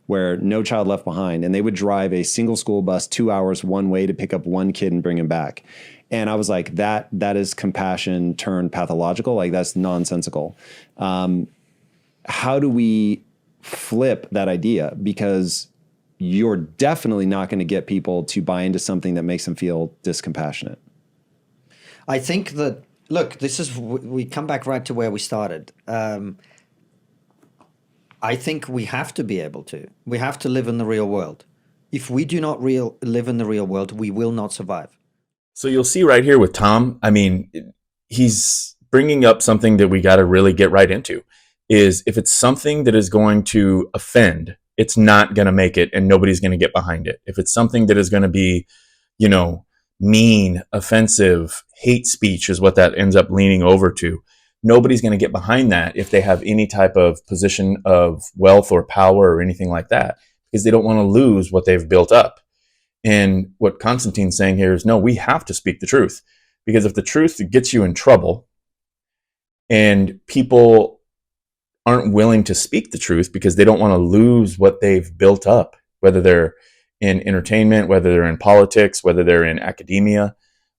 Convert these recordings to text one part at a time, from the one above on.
where No Child Left Behind, and they would drive a single school bus 2 hours one way to pick up one kid and bring him back. And I was like, that is compassion turned pathological. Like that's nonsensical. How do we flip that idea? Because you're definitely not going to get people to buy into something that makes them feel discompassionate. I think that, look, we come back right to where we started. I think we have to be able to. We have to live in the real world. If we do not live in the real world, we will not survive. So you'll see right here with Tom, I mean, he's bringing up something that we got to really get right into, is if it's something that is going to offend, it's not going to make it and nobody's going to get behind it. If it's something that is going to be, mean, offensive, hate speech is what that ends up leaning over to. Nobody's going to get behind that if they have any type of position of wealth or power or anything like that, because they don't want to lose what they've built up. And what Constantine's saying here is, no, we have to speak the truth, because if the truth gets you in trouble and people aren't willing to speak the truth because they don't want to lose what they've built up, whether they're in entertainment, whether they're in politics, whether they're in academia,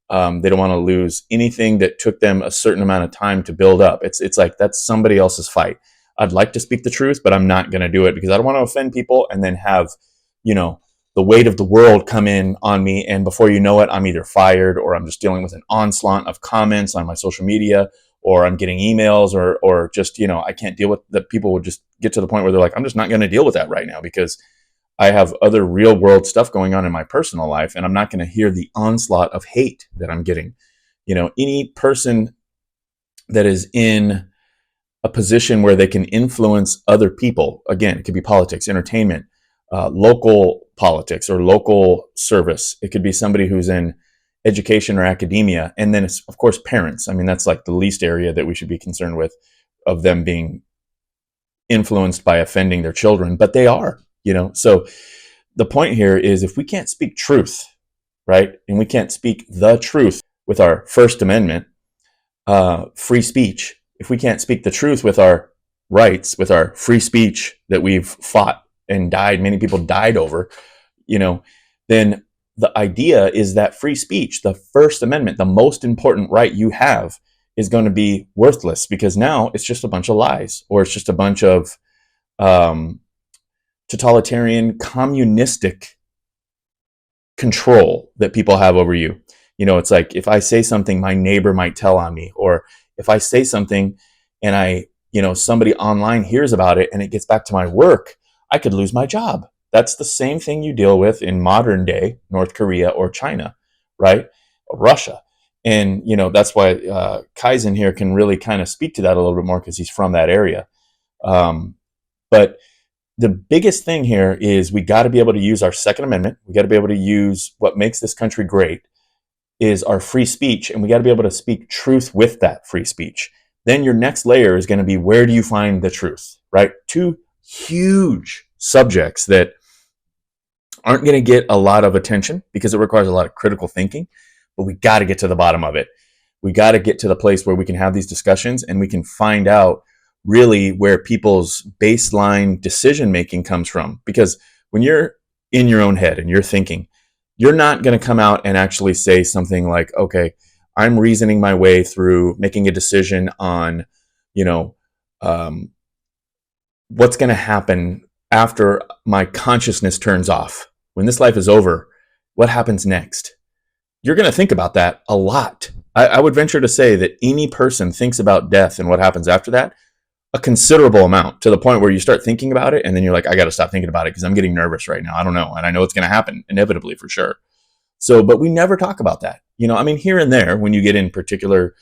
they don't want to lose anything that took them a certain amount of time to build up. It's like, that's somebody else's fight. I'd like to speak the truth, but I'm not going to do it because I don't want to offend people and then have, the weight of the world come in on me. And before you know it, I'm either fired or I'm just dealing with an onslaught of comments on my social media, or I'm getting emails or just, I can't deal with that. People would just get to the point where they're like, I'm just not going to deal with that right now because I have other real world stuff going on in my personal life, and I'm not going to hear the onslaught of hate that I'm getting. Any person that is in a position where they can influence other people, again, it could be politics, entertainment, local politics or local service. It could be somebody who's in education or academia. And then it's, of course, parents. I mean, that's like the least area that we should be concerned with, of them being influenced by offending their children, but they are. So the point here is, if we can't speak truth, right, and we can't speak the truth with our First Amendment, free speech, if we can't speak the truth with our rights, with our free speech that we've fought and died, many people died over, then the idea is that free speech, the First Amendment, the most important right you have, is going to be worthless, because now it's just a bunch of lies, or it's just a bunch of totalitarian, communistic control that people have over you. It's like, if I say something, my neighbor might tell on me, or if I say something and somebody online hears about it and it gets back to my work, I could lose my job. That's the same thing you deal with in modern day North Korea or China, right? Or Russia. And, that's why Kaizen here can really kind of speak to that a little bit more, because he's from that area. But the biggest thing here is, we got to be able to use our Second Amendment. We got to be able to use what makes this country great, is our free speech. And we got to be able to speak truth with that free speech. Then your next layer is going to be, where do you find the truth, right? Two huge subjects that aren't going to get a lot of attention because it requires a lot of critical thinking, but we got to get to the bottom of it. We got to get to the place where we can have these discussions and we can find out really where people's baseline decision making comes from. Because when you're in your own head and you're thinking, you're not going to come out and actually say something like, okay, I'm reasoning my way through making a decision on, what's going to happen after my consciousness turns off. When this life is over, what happens next? You're going to think about that a lot. I would venture to say that any person thinks about death and what happens after that a considerable amount, to the point where you start thinking about it and then you're like, I got to stop thinking about it because I'm getting nervous right now. I don't know. And I know it's going to happen inevitably for sure. So, but we never talk about that. Here and there, when you get in particular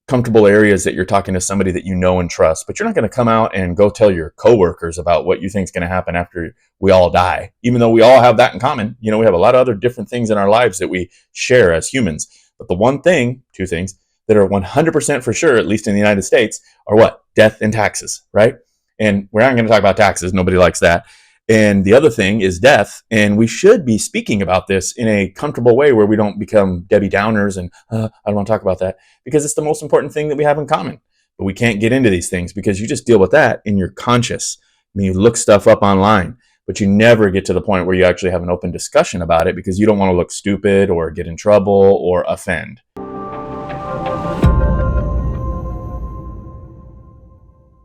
comfortable areas that you're talking to somebody that you know and trust, but you're not going to come out and go tell your coworkers about what you think is going to happen after we all die, even though we all have that in common. We have a lot of other different things in our lives that we share as humans. But the two things that are 100% for sure, at least in the United States, are what? Death and taxes, right? And we're not going to talk about taxes. Nobody likes that. And the other thing is death. And we should be speaking about this in a comfortable way where we don't become Debbie Downers and I don't want to talk about that, because it's the most important thing that we have in common. but we can't get into these things because you just deal with that in your conscious. I mean, you look stuff up online, but you never get to the point where you actually have an open discussion about it because you don't want to look stupid or get in trouble or offend.